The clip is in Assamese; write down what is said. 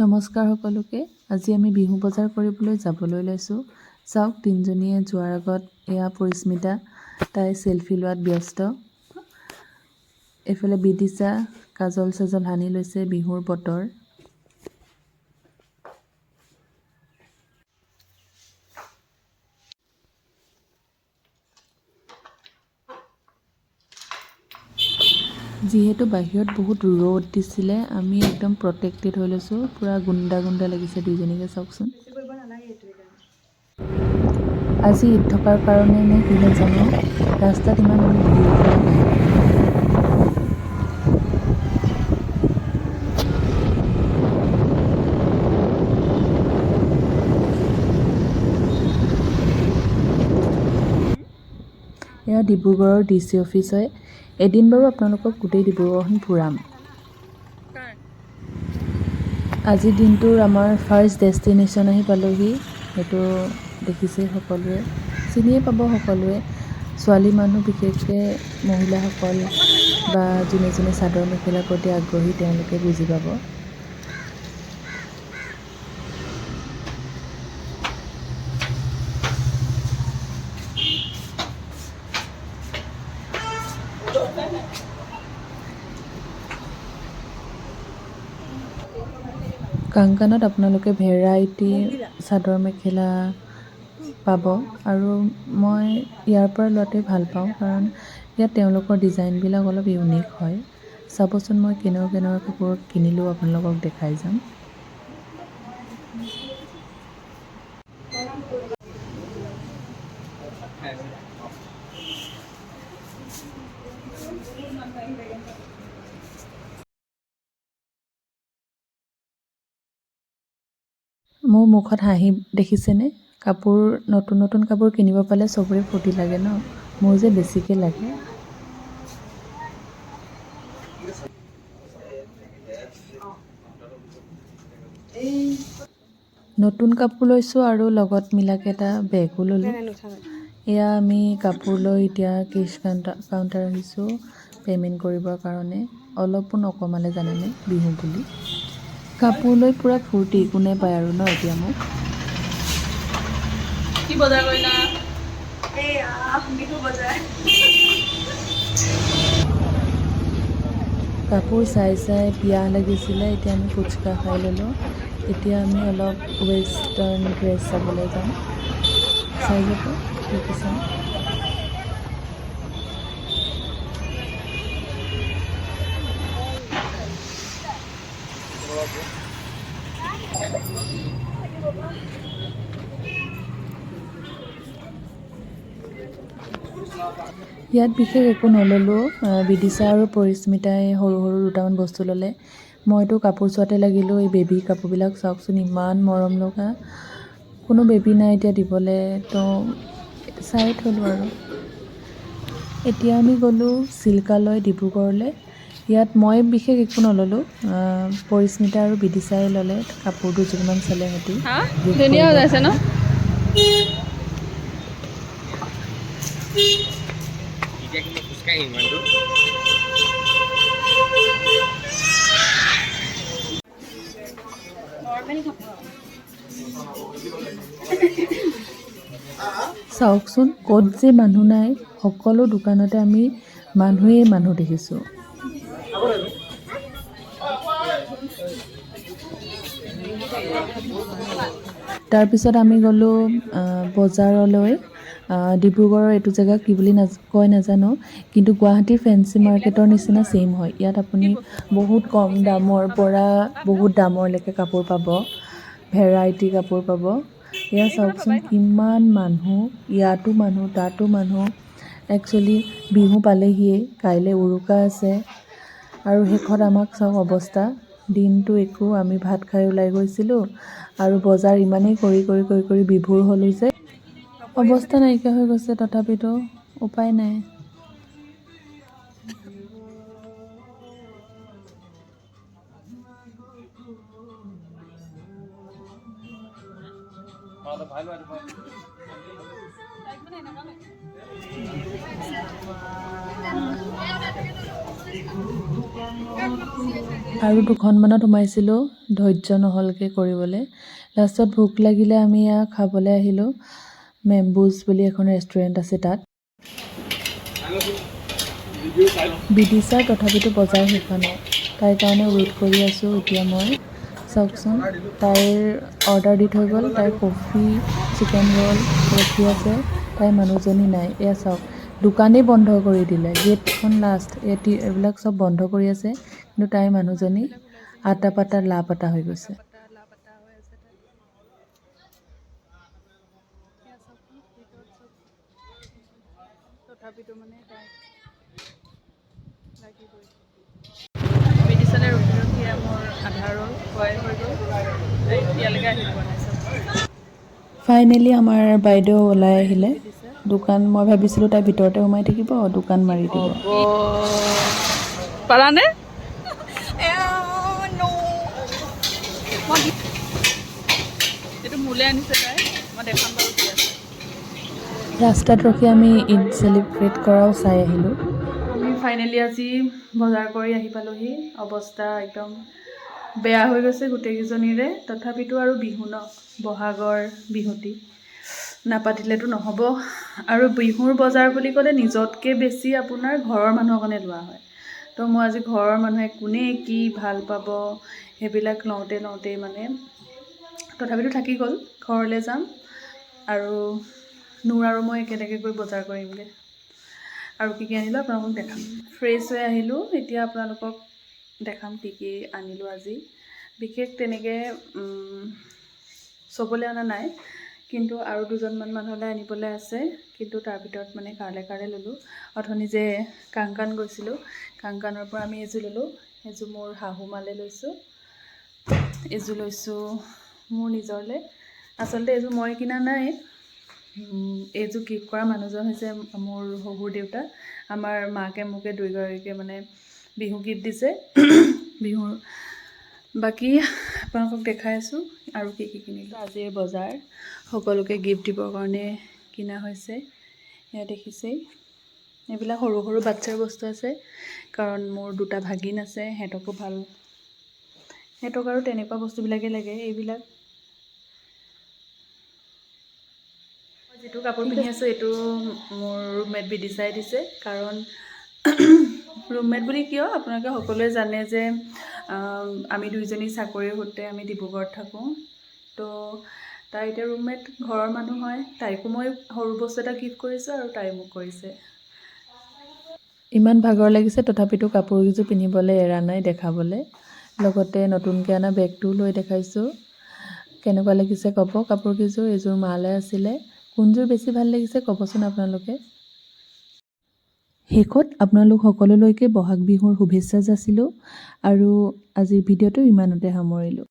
নমস্কাৰ সকলোকে। আজি আমি বিহু বজাৰ কৰিবলৈ যাবলৈ লৈছোঁ। চাওক, তিনিজনীয়ে যোৱাৰ আগত এয়া পৰিস্মিতা, তাই চেলফি লোৱাত ব্যস্ত। এইফালে বিদিশা কাজল চাজল সানি লৈছে, বিহুৰ বতৰ। যিহেতু বাহিৰত বহুত ৰ'দ দিছিলে, আমি একদম প্ৰটেক্টেড হৈ লৈছোঁ। পূৰা গুণ্ডা গুণ্ডা লাগিছে দুইজনীকে, চাওকচোন। আজি ঈদ থকাৰ কাৰণে নে কি নাজানো, ৰাস্তাত ইমান ভিৰ হোৱা নাই। এয়া ডিব্ৰুগড়ৰ DC অফিচ হয়। এদিন বাৰু আপোনালোকক গোটেই ডিব্ৰুগড়খন ফুৰাম। আজিৰ দিনটোৰ আমাৰ ফাৰ্ষ্ট ডেষ্টিনেশ্যন আহি পালোহি। সেইটো দেখিছে সকলোৱে, চিনিয়ে পাব সকলোৱে। ছোৱালী মানুহ, বিশেষকৈ মহিলাসকল বা যোনে যোনে চাদৰ মেখেলাৰ প্ৰতি আগ্ৰহী, তেওঁলোকে বুজি পাব। কাংকানত আপোনালোকে ভেৰাইটি চাদৰ মেখেলা পাব, আৰু মই ইয়াৰ পৰা লোৱাটোৱে ভাল পাওঁ, কাৰণ ইয়াত তেওঁলোকৰ ডিজাইনবিলাক অলপ ইউনিক হয়। চাবচোন, মই কেনেকুৱা কাপোৰ কিনিলোঁ আপোনালোকক দেখাই যাম। মোৰ মুখত হাঁহি দেখিছেনে? নতুন নতুন কাপোৰ কিনিব পালে চবৰে ফূৰ্তি লাগে ন? মোৰ যে বেছিকৈ লাগে। নতুন কাপোৰ লৈছোঁ আৰু লগত মিলাকে এটা বেগো ল'লোঁ। এয়া আমি কাপোৰ লৈ এতিয়া কেছ কাউণ্টাৰ আহিছোঁ পে'মেণ্ট কৰিবৰ কাৰণে। অলপো নকমালে জানেনে, বিহু বুলি। কাপোৰ লৈ পূৰা ফূৰ্তি, কোনে পায় আৰু ন এতিয়া মোক। কি বজাৰ কৰিলা? বিহু বজাৰ। কাপোৰ চাই চাই পিয়াহ লাগিছিলে, এতিয়া আমি ফুচকা খাই ল'লোঁ। এতিয়া আমি অলপ ৱেষ্টাৰ্ণ ড্ৰেছ চাবলৈ যাম। চাই যাব, দেখিছেনে? ইয়াত বিশেষ একো নল'লোঁ। বিদিশা আৰু পৰিস্মিতাই সৰু সৰু দুটামান বস্তু ল'লে। মইতো কাপোৰ চোৱাতে লাগিলোঁ। এই বেবী কাপোৰবিলাক চাওকচোন, ইমান মৰম লগা। কোনো বেবী নাই এতিয়া দিবলৈ, তো চাই থ'লোঁ আৰু। এতিয়া আমি গ'লোঁ চিল্কালয়, ডিব্ৰুগড়লৈ। ইয়াত মই বিশেষ একো নল'লোঁ। পৰিস্মিতা আৰু বিদিশাই ল'লে, কাপোৰ দুযোৰমান চালে সিহঁতি। ধুনীয়া ওলাইছে ন? চাওকচোন, ক'ত যে মানুহ নাই। সকলো দোকানতে আমি মানুহেই মানুহ দেখিছোঁ। তাৰপিছত আমি গ'লোঁ বজাৰলৈ। ডিব্ৰুগড়ৰ এইটো জেগা কি বুলি কয় নাজানো, কিন্তু গুৱাহাটীৰ ফেঞ্চি মাৰ্কেটৰ নিচিনা ছেইম হয়। ইয়াত আপুনি বহুত কম দামৰ পৰা বহুত দামৰলৈকে কাপোৰ পাব, ভেৰাইটি কাপোৰ পাব। এয়া চাওকচোন, কিমান মানুহ, ইয়াতো মানুহ, তাতো মানুহ। একচুৱেলি বিহু পালেহিয়ে, কাইলৈ উৰুকা আছে। আৰু শেষত আমাক চাওক অৱস্থা, দিনটো একো, আমি ভাত খাই ওলাই গৈছিলোঁ আৰু বজাৰ ইমানেই কৰি বিভোৰ হ'লোঁ যে অৱস্থা নাইকিয়া হৈ গৈছে। তথাপিতো উপায় নাই। আৰু দুখনমানত সোমাইছিলোঁ, ধৈৰ্য নহ'লগৈ কৰিবলৈ। লাষ্টত ভোক লাগিলে আমি ইয়াত খাবলৈ আহিলোঁ। মেম্বুজ বুলি এখন ৰেষ্টুৰেণ্ট আছে তাত। বিদিশাৰ তথাপিতো বজাৰ শেষ হোৱা নাই। তাইৰ কাৰণে ৱেইট কৰি আছোঁ এতিয়া মই। চাওকচোন, তাইৰ অৰ্ডাৰ দি থৈ গ'ল। তাইৰ কফি, চিকেন ৰ'ল ৰখি আছে। তাইৰ মানুহজনী নাই। এয়া চাওক, দোকানেই বন্ধ কৰি দিলে। গেটখন লাষ্ট, এইবিলাক চব বন্ধ কৰি আছে। কিন্তু তাইৰ মানুহজনী আটা পাতা লাপাতা হৈ গৈছে। তথাপিতো মানে তাই লাগিবই। বিদিশালে ৰখি ৰখি মোৰ আধা ৰ'ল খোৱাই হৈ গ'ল। এতিয়ালৈকে আহি পোৱা নাই চব। ফাইনেলি আমাৰ বাইদেউ ওলাই আহিলে। দোকান মই ভাবিছিলোঁ তাই ভিতৰতে সোমাই থাকিব, দোকান মাৰি দিব। পালানে? এইটো মোলে আনিছে তাই, মই দেখাম বাৰু কি আছে। ৰাস্তাত ৰখি আমি ঈদ চেলিব্ৰেট কৰাও চাই আহিলোঁ। আমি ফাইনেলি আজি বজাৰ কৰি আহি পালোহি। অৱস্থা একদম বেয়া হৈ গৈছে গোটেইকেইজনীৰে। তথাপিতো আৰু বিহু ন, বহাগৰ বিহুটি নাপাতিলেতো নহ'ব। আৰু বিহুৰ বজাৰ বুলি ক'লে নিজতকৈ বেছি আপোনাৰ ঘৰৰ মানুহৰ কাৰণে লোৱা হয়। তো মই আজি ঘৰৰ মানুহে কোনে কি ভাল পাব সেইবিলাক লওঁতেই মানে তথাপিতো থাকি গ'ল। ঘৰলৈ যাম আৰু নূৰ আৰু মই একেলগে গৈ বজাৰ কৰিমগৈ। আৰু কি কি আনিলোঁ আপোনালোকক দেখাম। ফ্ৰেছ হৈ আহিলোঁ, এতিয়া আপোনালোকক দেখাম কি কি আনিলোঁ আজি। বিশেষ তেনেকৈ চবলৈ অনা নাই, কিন্তু আৰু দুজনমান মানুহলৈ আনিবলৈ আছে। কিন্তু তাৰ ভিতৰত মানে কাৰ্লে ল'লোঁ। অথনি যে কাংকান গৈছিলোঁ, কাংকানৰ পৰা আমি এযোৰ ল'লোঁ। এযোৰ মোৰ শাহু মালে লৈছোঁ, এযোৰ লৈছোঁ মোৰ নিজৰলৈ। আচলতে এইযোৰ মই কিনা নাই, এইযোৰ গিফ্ট কৰা মানুহজন হৈছে মোৰ শহুৰ দেউতা। আমাৰ মাকে মোকে দুয়োগৰাকীকে মানে বিহু গিফ্ট দিছে। বিহুৰ বাকী আপোনালোকক দেখাই আছোঁ আৰু কি কি কিনিলোঁ। আজিৰ বজাৰ সকলোকে গিফ্ট দিবৰ কাৰণে কিনা হৈছে। এয়া দেখিছেই, এইবিলাক সৰু সৰু বাচ্ছাৰ বস্তু আছে, কাৰণ মোৰ দুটা ভাগিন আছে, সিহঁতকো ভাল, সিহঁতক আৰু তেনেকুৱা বস্তুবিলাকেই লাগে। এইবিলাক যিটো কাপোৰ পিন্ধি আছোঁ এইটো মোৰ ৰুমমেট বিদিশাই দিছে। কাৰণ ৰুমমেট বুলি কিয়, আপোনালোকে সকলোৱে জানে যে আমি দুইজনী চাকৰিৰ সূত্ৰে আমি ডিব্ৰুগড়ত থাকোঁ। তো তাই এতিয়া ৰুমমেট, ঘৰৰ মানুহ হয়। তাইকো মই সৰু বস্তু এটা গিফ্ট কৰিছোঁ আৰু তাই মোক কৰিছে। ইমান ভাগৰ লাগিছে, তথাপিতো কাপোৰকেইযোৰ পিন্ধিবলৈ এৰা নাই দেখাবলৈ। লগতে নতুনকৈ অনা বেগটোও লৈ দেখাইছোঁ। কেনেকুৱা লাগিছে ক'ব কাপোৰকেইযোৰ। এইযোৰ মালৈ আছিলে। কোনযোৰ বেছি ভাল লাগিছে ক'বচোন আপোনালোকে। শেষত আপোনালোক সকলোলৈকে বহাগ বিহুৰ শুভেচ্ছা যাচিলোঁ আৰু আজিৰ ভিডিঅ'টো ইমানতে সামৰিলোঁ।